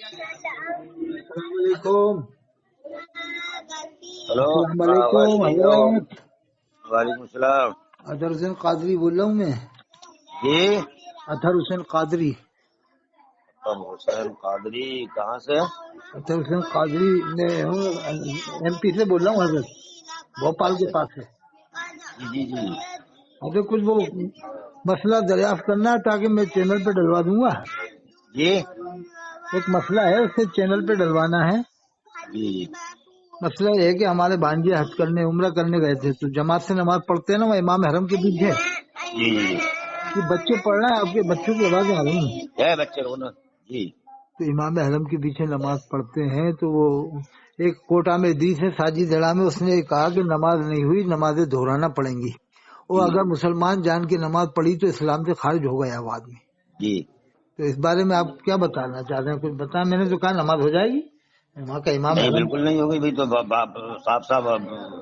अलैकुम। हेलो। अस्सलाम वालेकुम। हजरत वालेकुम सलाम। अतहर हुसैन कादरी बोल रहा हूँ मैं। जी अतहर हुसैन कादरी। हुसैन कादरी कहाँ से? अतहर हुसैन कादरी मैं हूँ, MP से बोल रहा हूँ हजरत, भोपाल के अच्छा पास है। जी जी। अगर कुछ वो मसला दरियाफ्त करना है ताकि मैं चैनल पे डलवा दूंगा। जी एक मसला है, उससे चैनल पे डलवाना है। जी मसला ये है कि हमारे भांजे हज करने उम्रा करने गए थे, तो जमात से नमाज पढ़ते हैं ना, वो इमाम हरम के बीच है। जी जी। ये बच्चे पढ़ रहे हैं, आपके बच्चों की आवाज आ रही है। है बच्चे को ना? जी तो इमाम हरम के पीछे नमाज पढ़ते हैं, तो वो एक कोटा में हदीस है, साजिद दड़ा में उसने कहा कि नमाज नहीं हुई, नमाजें दोहराना पड़ेंगी। और जी अगर मुसलमान जान के नमाज पढ़ी तो इस्लाम से खारिज हो गया वो आदमी। जी। तो इस बारे में आप क्या बताना चाहते हैं? कुछ बताया, मैंने तो कहा नमाज हो जाएगी, वहाँ का इमाम नहीं हरम। बिल्कुल नहीं होगी भाई, तो साफ साफ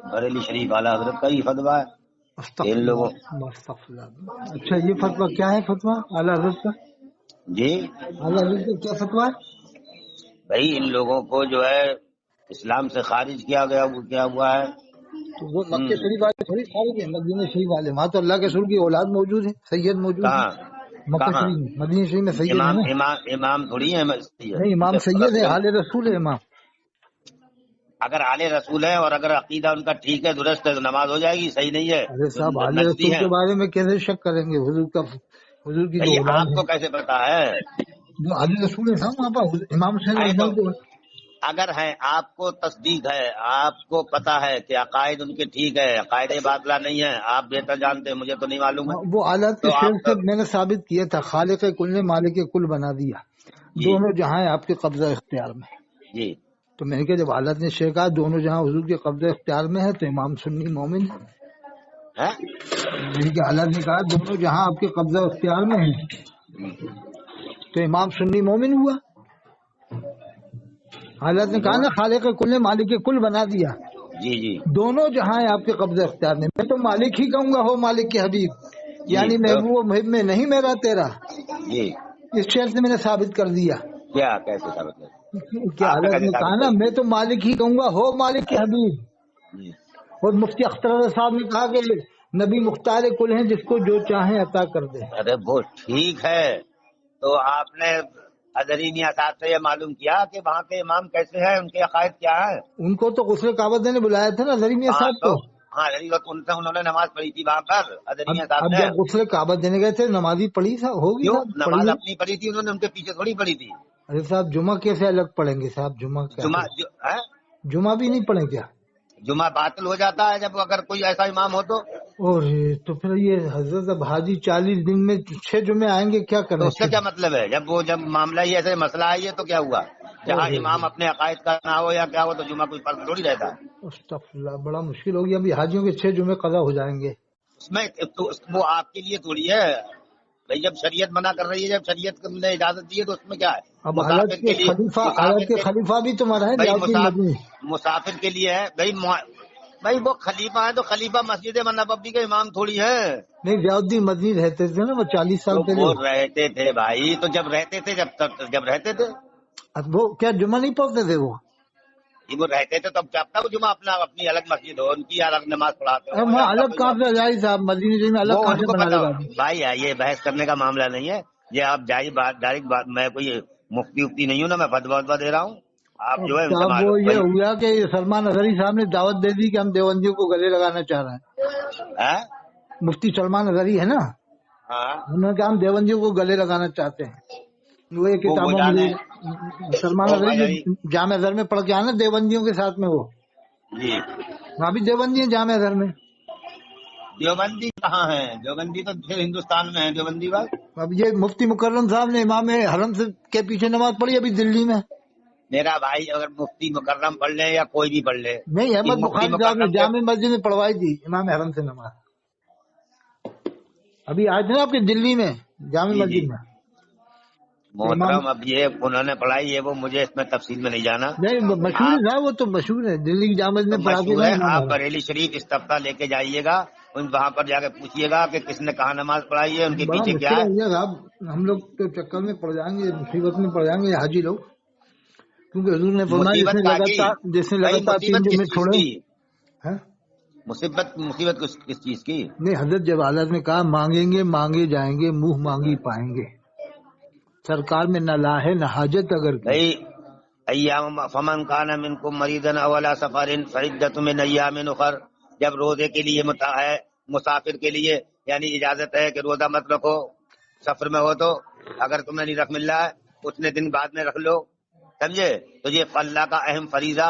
बरेली शरीफ वाला हजरत का ही फतवा है इन लोगों। अस्तगफुरुल्लाह। अच्छा, ये फतवा क्या है? फतवा आला हजरत का, जी आला हजरत का क्या फतवा है? भाई इन लोगों को जो है इस्लाम से खारिज किया गया, वो क्या हुआ है? तो वो मक्के शरीफ वाले थोड़ी खारिज है, मदीने शरीफ वाले, वहाँ तो अल्लाह के रसूल की औलाद मौजूद है, सैयद मौजूद है। कहाँ मक्का कहाँ? शरीफ में, मदीने शरीफ में सैयद है इमाम ना। इमाम इमाम थोड़ी है नहीं, इमाम सैयद है, आले रसूल है इमाम। अगर आले रसूल है और अगर अकीदा उनका ठीक है, दुरुस्त है, तो नमाज हो जाएगी। सही नहीं है अरे तो साहब, आले नकदी रसूल है। के बारे में कैसे शक करेंगे? हुजूर की जो भाई औलाद है, आपको कैसे पता है? जो आले रसूल है ना वहाँ पर, इमाम हुसैन है तो रज़ी अल्लाह। अगर है, आपको तस्दीक है, आपको पता है कि अकायद उनके ठीक है, अकायदे बातला नहीं है, आप बेहतर जानते हैं, मुझे तो नहीं मालूम है। वो आलत के तो शेर आप से मैंने साबित किया था, खालिक कुल ने मालिक कुल बना दिया, जी दोनों जहां आपके कब्जा इख्तियार में। जी तो मैंने कहा, जब हालत ने शेर कहा दोनों जहां हुजूर के कब्जा इख्तियार में है, तो इमाम सुन्नी मोमिन है। है। यानी कि हालत ने कहा दोनों जहां आपके कब्जा इख्तियार में है, तो इमाम सुन्नी मोमिन हुआ। हालत ने कहा ना, खालिक कुल ने मालिक कुल बना दिया, जी जी दोनों जहां आपके कब्जा इख्तियार में। मैं तो मालिक ही कहूंगा, हो मालिक के हबीब, जी। यानी तो महबूब मुहिब में नहीं मेरा तेरा। जी इस शेर से मैंने साबित कर दिया क्या कैसे था मतलब? कि आपने हालत कैसे ने कहा साबित ना, कर? मैं तो मालिक ही कहूंगा, हो मालिक के हबीब। जी। और मुफ्ती अख्तर साहब ने कहा कि नबी मुख्तार कुल हैं, जिसको जो चाहे अता कर दे। अरे वो ठीक है, तो आपने अजहरी मियां साहब से ये मालूम किया कि वहाँ के इमाम कैसे हैं, उनके अकायद क्या है? उनको तो गुस्ल काबत देने बुलाया था ना अजहरी मियां हाँ साहब तो को। हाँ अजहरी वक्त उनसे उन्होंने नमाज पढ़ी थी वहाँ पर, अजहरी मियां साहब अब ने। जब गुस्ल काबत देने गए थे, नमाजी पढ़ी साहब, होगी क्यों? साहब, पढ़ी नमाज है। अपनी पढ़ी थी उन्होंने, उनके पीछे थोड़ी पढ़ी थी। अरे साहब, जुमा कैसे अलग पढ़ेंगे साहब? जुमा क्या जुमा है? है? जुमा भी नहीं पढ़े क्या? जुमा बातिल हो जाता है जब अगर कोई ऐसा इमाम हो तो। और तो फिर ये हजरत अब हाजी 40 दिन में 6 जुमे आएंगे, क्या तो करें? उससे क्या मतलब है? जब मामला ही ऐसे मसला है ये, तो क्या हुआ? जहाँ इमाम अपने अकायद का ना हो या क्या हो, तो जुमा कोई फर्क थोड़ी रहता है अस्तगफुरुल्लाह, बड़ा मुश्किल हो गया। अभी हाजियों के 6 जुमे कज़ा हो जाएंगे। उसमें। तो वो आपके लिए थोड़ी है भाई, जब शरीयत मना कर रही है, जब शरीयत ने इजाजत दी है, तो उसमें क्या है? अब हालत के खलीफा, हालत मुसाफिर के के खलीफा भी तुम्हारा है, भाई जाउद्दीन मदनी। मुसाफिर के लिए है भाई। भाई वो खलीफा है तो खलीफा मस्जिद नबवी का इमाम थोड़ी है। नहीं, जाउद्दीन मदनी रहते थे ना वो 40 साल तो पहले। वो रहते थे भाई, तो जब रहते थे, जब रहते थे, अब वो क्या जुमा नहीं पढ़ते थे वो? ये वो रहते थे तब क्या वो जुमा अपना अपनी अलग मस्जिद हो, उनकी अलग नमाज पढ़ाते अरे हो, या वहाँ उनका अलग कोई कहाँ से जाए साहब, मदनी शरीफ में वो अलग कहाँ से उनको बना पता लेगा हो। आदमी? भाई ये बहस करने का मामला नहीं है। ये आप डायरेक्ट बात, मैं कोई मुफ्ती उफ्ती नहीं हूँ ना, मैं फतवा दे रहा हूँ। आप अब जो है उनसे साहब, वो मालूम ये भाई हुआ कि सलमान अजहरी साहब ने दावत दे दी कि हम देवबंदियों को गले लगाना चाह रहे हैं। है। मुफ्ती सलमान अजहरी है ना, हाँ उन्होंने कहा हम देवबंदियों को गले लगाना चाहते हैं। वो ये वो किताबों में जाने सलमान वो अजहरी भाई। जो जामे अजहर में पढ़ के आना देवबंदियों के साथ में, वो जी वहाँ भी देवबंदी है जामे अजहर में। देवबंदी कहाँ है? देवबंदी तो फिर हिंदुस्तान में है देवबंदी बात। अब ये मुफ्ती मुकर्रम साहब ने इमाम हरम से के पीछे नमाज पढ़ी अभी दिल्ली में। मेरा भाई अगर मुफ्ती मुकर्रम पढ़ ले या कोई भी पढ़ ले, नहीं, इन अहमद मुफ्ती बुखारी साहब ने मुकर्रम के। जामे मस्जिद में पढ़वाई थी इमाम हरम से नमाज। अभी आए थे ना आपके दिल्ली में जामे जी जी मस्जिद में। तो इमाम मोहतरम, अब ये उन्होंने पढ़ाई है, वो मुझे इसमें तफसील में नहीं जाना। नहीं, मशहूर आप है, वो तो मशहूर है, दिल्ली की जामे मस्जिद तो में पढ़ाते मशहूर ना है, इमाम आप हरम। बरेली शरीफ इस्तफ्ता लेके जाइएगा, उन वहां पर जाके पूछिएगा कि किसने कहाँ नमाज पढ़ाई है, उनके बड़ा पीछे क्या मुश्किल है। हो गया साहब, हम लोग तो चक्कर में पड़ जाएंगे, मुसीबत में पड़ जाएंगे हाजी लोग। क्योंकि हुजूर ने फरमाया मुसीबत जिसने का की भाई, 3 मुसीबत दिन किस में चीज छोड़े की? हैं। मुसीबत किस चीज की? नहीं, हजरत जब हालत ने कहा मांगेंगे मांगे जाएंगे, मुंह मांगी पाएंगे, सरकार में न ला है न हाजत अगर की। भाई अय्याम फमन कान मिनकुम मरीदन अव अला सफरिन फइद्दतुम मिन अय्यामिन उखर, जब रोजे के लिए है मुसाफिर के लिए यानी इजाजत है कि रोजा मत रखो, सफर में हो तो, अगर तुम्हें नहीं रख मिल रहा है उतने दिन बाद में रख लो, समझे? तो ये अल्लाह का अहम फरीजा।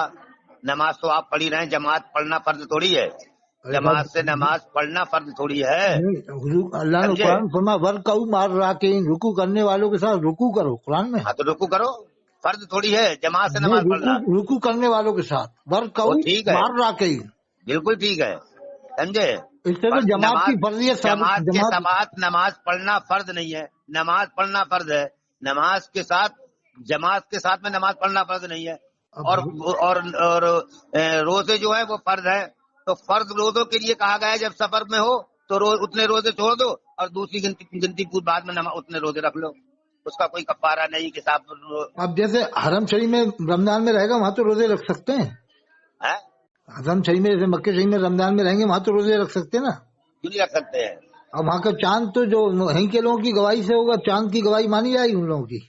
नमाज तो आप पढ़ी रहे, जमात पढ़ना फर्ज थोड़ी है, जमात से नमाज पढ़ना फर्ज थोड़ी है, हुजूर अल्लाह ने समझे? कुरान फरमा वर्कऊ मार राकिन, रुकू करने वालों के साथ रुकू करो, कुरान में। हाँ तो रुकू करो, फर्ज थोड़ी है जमात से नहीं, नमाज पढ़ना। रुकू करने वालों के साथ वो वर्कऊ ठीक है, मार राकिन, बिल्कुल ठीक है, समझे? इससे तो पर जमात की फर्जियत जमात के जमात साथ नमाज पढ़ना फर्ज नहीं है, नमाज पढ़ना फर्ज है, नमाज के साथ जमात के साथ में नमाज पढ़ना फर्ज नहीं है। और रोजे जो है वो फर्ज है, तो फर्ज रोजों के लिए कहा गया है जब सफर में हो तो उतने रोजे छोड़ दो और दूसरी गिनती बाद में उतने रोजे रख लो, उसका कोई कफारा नहीं कि साहब। अब जैसे हरम शरीफ में रमजान में रहेगा वहां तो रोजे रख सकते हैं, है? हरम शरीफ में जैसे मक्के शरीफ में रमजान में रहेंगे वहां तो रोजे रख सकते हैं ना, क्यों नहीं रख सकते हैं? अब वहाँ का चांद तो जो वहीं के लोगों की गवाही से होगा, चांद की गवाही मानी जाएगी उन लोगों की।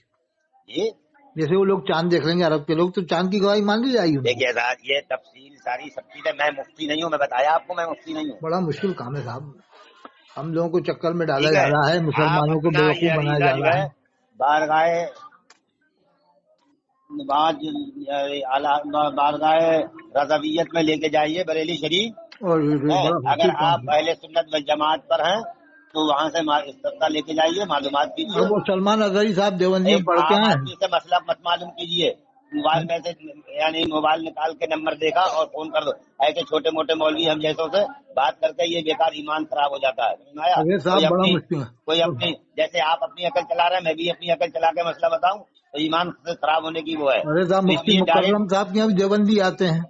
ये जैसे वो लोग चांद देख लेंगे अरब के लोग, तो चांद की गवाही मान ली जाएगी उनको। देखिए साहब, ये तफसील सारी सब चीजें, मैं मुफ्ती नहीं हूँ, मैं बताया आपको मैं मुफ्ती नहीं हूँ। बड़ा मुश्किल काम है साहब, हम लोगों को चक्कर में डाला ठीक जा है, रहा है, आप मुसलमानों को अपना ये बेवकूफ बनाया अरीजा जा जो रहा है है। बारगाह रज़वियत में लेके जाइए बरेली शरीफ और ये है। बड़ा अगर मुश्किल काम आप है। अहले सुन्नत व जमात पर हैं तो वहाँ से इस्तिफ्ता लेके जाइए, मालूमात कीजिए। और वो सलमान अजहरी साहब देवबंदी में एक पढ़ के आम आए आदमी से मसला मत मालूम कीजिए, मोबाइल में से यानी मोबाइल निकाल के नंबर देखा और फोन कर दो। ऐसे छोटे मोटे मौलवी हम जैसों से बात करके ये बेकार ईमान खराब हो जाता है, समझ में आया? अरे साहब बड़ा मुश्किल है। कोई अपनी जैसे आप अपनी अकल चला रहे हैं, मैं भी अपनी अकल चला के मसला बताऊं तो ईमान से खराब होने की वो है। अरे साहब मुफ्ती मुकर्रम साहब के यहाँ भी देवबंदी आते हैं।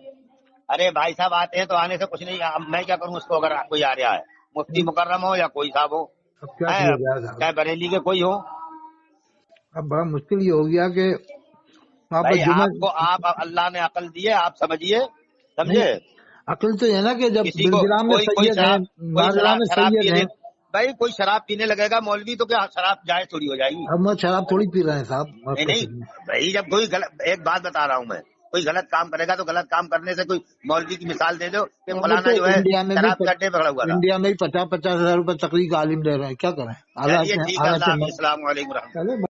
अरे भाई साहब आते हैं तो आने से कुछ नहीं, मैं क्या करूं उसको, अगर कोई आ रहा है, मुफ्ती मुकर्रम हो या कोई साहब हो, अब क्या किया जाए साहब, चाहे बरेली के कोई हो। अब बड़ा मुश्किल ये हो गया कि भाई आपको आप अल्लाह ने अकल दी है, आप समझिए, समझे? अकल तो है ना कि जब किसी को बिलगिराम में सैयद है, माजरा में सैयद है। भाई कोई शराब पीने लगेगा मौलवी तो क्या शराब जाए थोड़ी हो जाएगी? हम शराब थोड़ी पी रहे हैं साहब। नहीं भाई, जब कोई एक बात बता रहा हूँ मैं, कोई गलत काम करेगा तो गलत काम करने से कोई मौलवी की मिसाल दे दो कि फलाना जो है शराब के अड्डे पकड़ा हुआ था। इंडिया में 50-50 हज़ार रुपए तकरीर का आलिम दे रहे हैं, क्या करें? चलिए ठीक है, अस्सलाम वालेकुम।